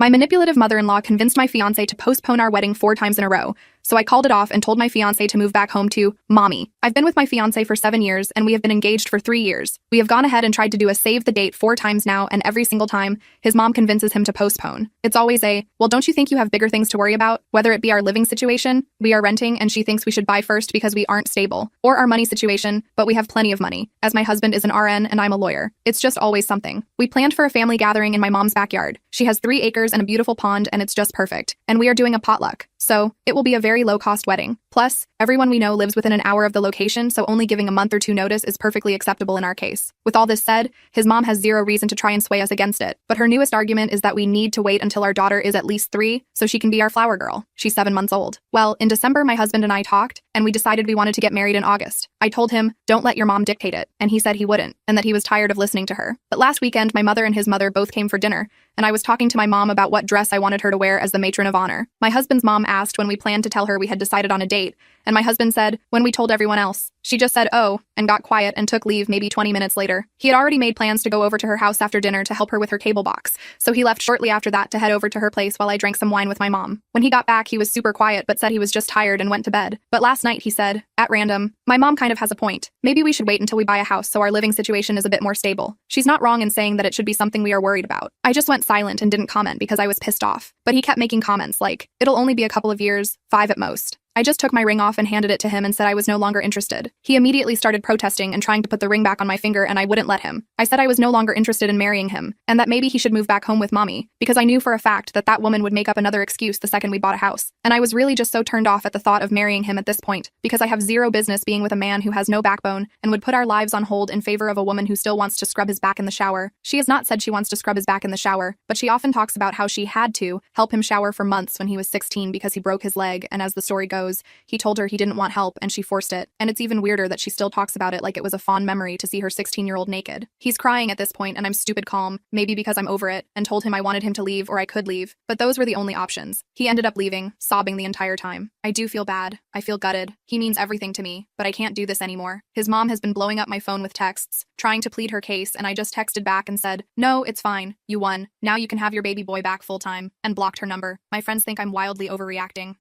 My manipulative mother-in-law convinced my fiancé to postpone our wedding 4 times in a row, so I called it off and told my fiancé to move back home to mommy. I've been with my fiancé for 7 years, and we have been engaged for 3 years. We have gone ahead and tried to do a save the date 4 times now, and every single time, his mom convinces him to postpone. It's always a, well, don't you think you have bigger things to worry about? Whether it be our living situation, we are renting and she thinks we should buy first because we aren't stable, or our money situation, but we have plenty of money, as my husband is an RN and I'm a lawyer. It's just always something. We planned for a family gathering in my mom's backyard. She has 3 acres and a beautiful pond, and it's just perfect. And we are doing a potluck. So, it will be a very low-cost wedding. Plus, everyone we know lives within an hour of the location, so only giving a month or 2 notice is perfectly acceptable in our case. With all this said, his mom has zero reason to try and sway us against it, but her newest argument is that we need to wait until our daughter is at least 3, so she can be our flower girl. She's 7 months old. Well, in December, my husband and I talked, and we decided we wanted to get married in August. I told him, don't let your mom dictate it, and he said he wouldn't, and that he was tired of listening to her. But last weekend, my mother and his mother both came for dinner, and I was talking to my mom about what dress I wanted her to wear as the matron of honor. My husband's mom asked when we planned to tell her we had decided on a date, and my husband said, when we told everyone else. She just said, oh, and got quiet and took leave maybe 20 minutes later. He had already made plans to go over to her house after dinner to help her with her cable box, so he left shortly after that to head over to her place while I drank some wine with my mom. When he got back, he was super quiet but said he was just tired and went to bed. But last night he said, at random, my mom kind of has a point. Maybe we should wait until we buy a house so our living situation is a bit more stable. She's not wrong in saying that it should be something we are worried about. I just went silent and didn't comment because I was pissed off. But he kept making comments like, it'll only be a couple of years, 5 at most. I just took my ring off and handed it to him and said I was no longer interested. He immediately started protesting and trying to put the ring back on my finger, and I wouldn't let him. I said I was no longer interested in marrying him, and that maybe he should move back home with mommy, because I knew for a fact that that woman would make up another excuse the second we bought a house. And I was really just so turned off at the thought of marrying him at this point, because I have zero business being with a man who has no backbone and would put our lives on hold in favor of a woman who still wants to scrub his back in the shower. She has not said she wants to scrub his back in the shower, but she often talks about how she had to help him shower for months when he was 16 because he broke his leg, and as the story goes, he told her he didn't want help and she forced it. And it's even weirder that she still talks about it like it was a fond memory to see her 16-year-old naked. He's crying at this point and I'm stupid calm, maybe because I'm over it, and told him I wanted him to leave or I could leave, but those were the only options. He ended up leaving, sobbing the entire time. I do feel bad. I feel gutted. He means everything to me, but I can't do this anymore. His mom has been blowing up my phone with texts, trying to plead her case, and I just texted back and said, no, it's fine. You won. Now you can have your baby boy back full time, and blocked her number. My friends think I'm wildly overreacting.